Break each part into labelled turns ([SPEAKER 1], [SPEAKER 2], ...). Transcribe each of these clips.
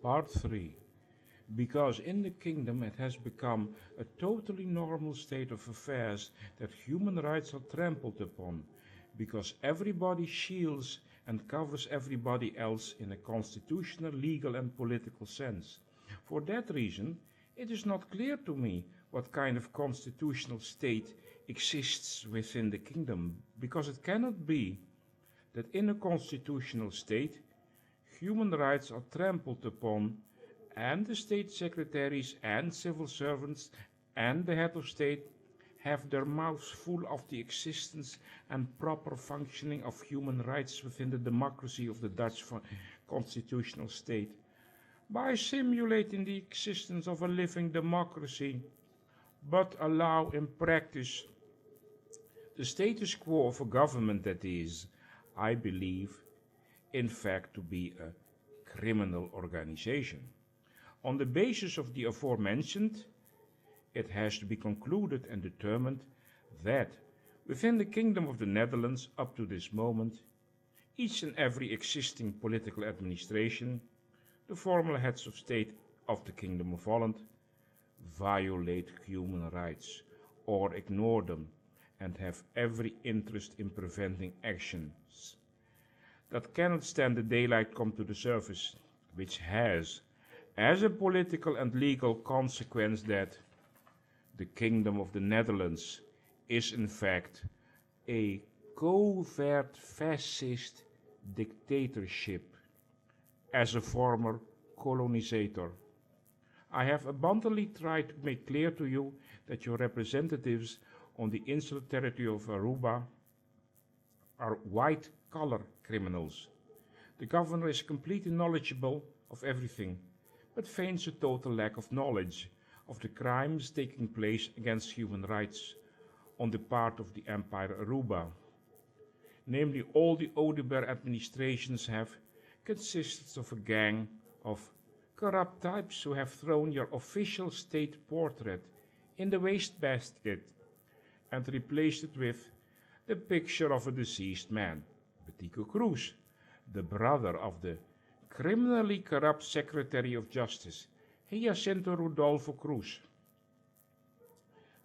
[SPEAKER 1] Part 3. Because in the kingdom it has become a totally normal state of affairs that human rights are trampled upon, because everybody shields and covers everybody else in a constitutional, legal and political sense. For that reason, it is not clear to me what kind of constitutional state exists within the kingdom, because it cannot be that in a constitutional state human rights are trampled upon and the state secretaries and civil servants and the head of state have their mouths full of the existence and proper functioning of human rights within the democracy of the Dutch constitutional state, by simulating the existence of a living democracy, but allow in practice the status quo of a government that is, I believe, in fact to be a criminal organization. On the basis of the aforementioned, it has to be concluded and determined that within the Kingdom of the Netherlands up to this moment, each and every existing political administration, the formal heads of state of the Kingdom of Holland, violate human rights or ignore them and have every interest in preventing actions that cannot stand the daylight come to the surface, which has as a political and legal consequence that the Kingdom of the Netherlands is in fact a covert fascist dictatorship as a former colonizer. I have abundantly tried to make clear to you that your representatives on the insular territory of Aruba are white-collar criminals. The governor is completely knowledgeable of everything, but feigns a total lack of knowledge of the crimes taking place against human rights on the part of the Empire Aruba. Namely, all the Odeberg administrations have consisted of a gang of corrupt types who have thrown your official state portrait in the wastebasket and replaced it with the picture of a deceased man, Betico Cruz, the brother of the criminally corrupt Secretary of Justice, Jacinto Rodolfo Cruz.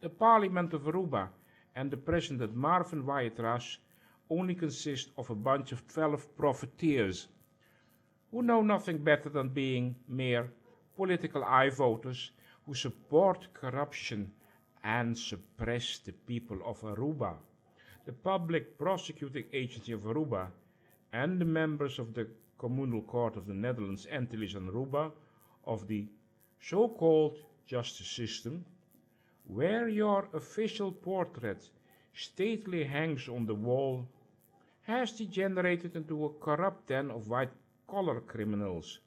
[SPEAKER 1] The Parliament of Aruba and the President Marvin Waitras only consist of a bunch of 12 profiteers who know nothing better than being mere political eye voters who support corruption and suppress the people of Aruba. The Public Prosecuting Agency of Aruba and the members of the Communal Court of the Netherlands Antilles and Aruba of the so-called justice system, where your official portrait stately hangs on the wall, has degenerated into a corrupt den of white-collar criminals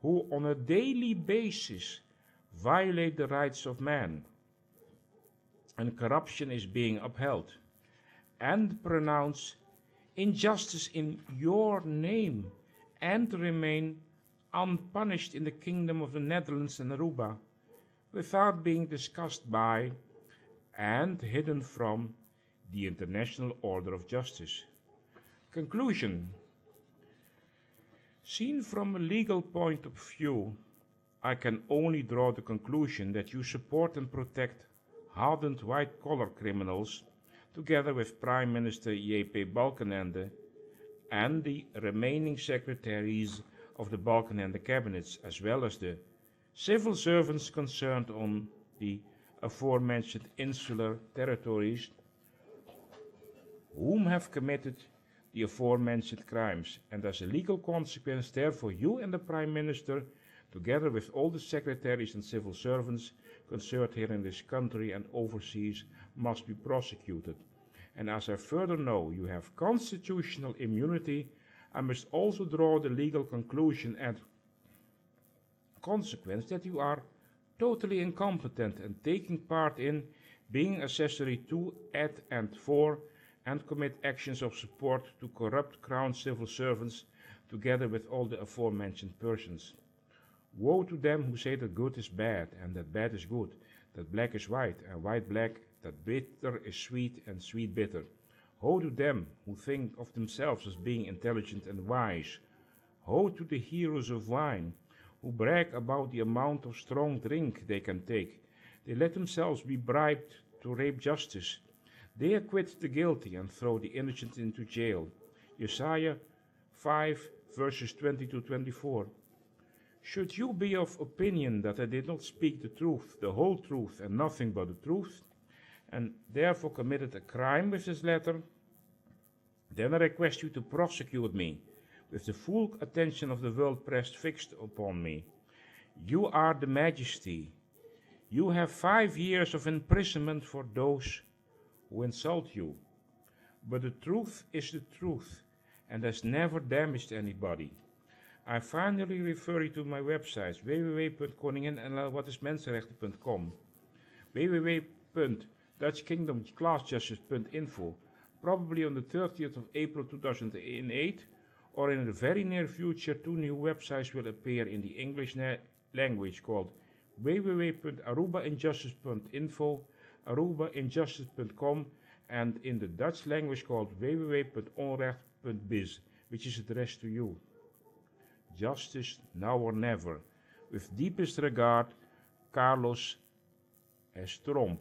[SPEAKER 1] who on a daily basis violate the rights of man, and corruption is being upheld and pronounce injustice in your name and remain unpunished in the Kingdom of the Netherlands and Aruba without being discussed by and hidden from the International Order of Justice. Conclusion. Seen from a legal point of view, I can only draw the conclusion that you support and protect hardened white-collar criminals together with Prime Minister J.P. Balkenende and the remaining secretaries of the Balkenende cabinets, as well as the civil servants concerned on the aforementioned insular territories, whom have committed the aforementioned crimes, and as a legal consequence, therefore, you and the Prime Minister, together with all the secretaries and civil servants concerned here in this country and overseas, must be prosecuted. And as I further know you have constitutional immunity, I must also draw the legal conclusion and consequence that you are totally incompetent and taking part in, being accessory to, at, and for, and commit actions of support to corrupt crown civil servants together with all the aforementioned persons. Woe to them who say that good is bad and that bad is good, that black is white and white black, that bitter is sweet and sweet bitter. Woe to them who think of themselves as being intelligent and wise. Woe to the heroes of wine, who brag about the amount of strong drink they can take. They let themselves be bribed to rape justice. They acquit the guilty and throw the innocent into jail. Isaiah 5 verses 20 to 24. Should you be of opinion that I did not speak the truth, the whole truth, and nothing but the truth, and therefore committed a crime with this letter, then I request you to prosecute me, with the full attention of the world press fixed upon me. You are the Majesty. You have 5 years of imprisonment for those who insult you. But the truth is the truth, and has never damaged anybody. I finally refer you to my websites www.koninginenwhatismensenrechten.com, www.dutchkingdomclassjustice.info, probably on the 30th of April 2008, or in the very near future 2 new websites will appear in the English language called www.arubainjustice.info, arubainjustice.com, and in the Dutch language called www.onrecht.biz, which is addressed to you. Justice now or never. With deepest regard, Carlos S. Tromp.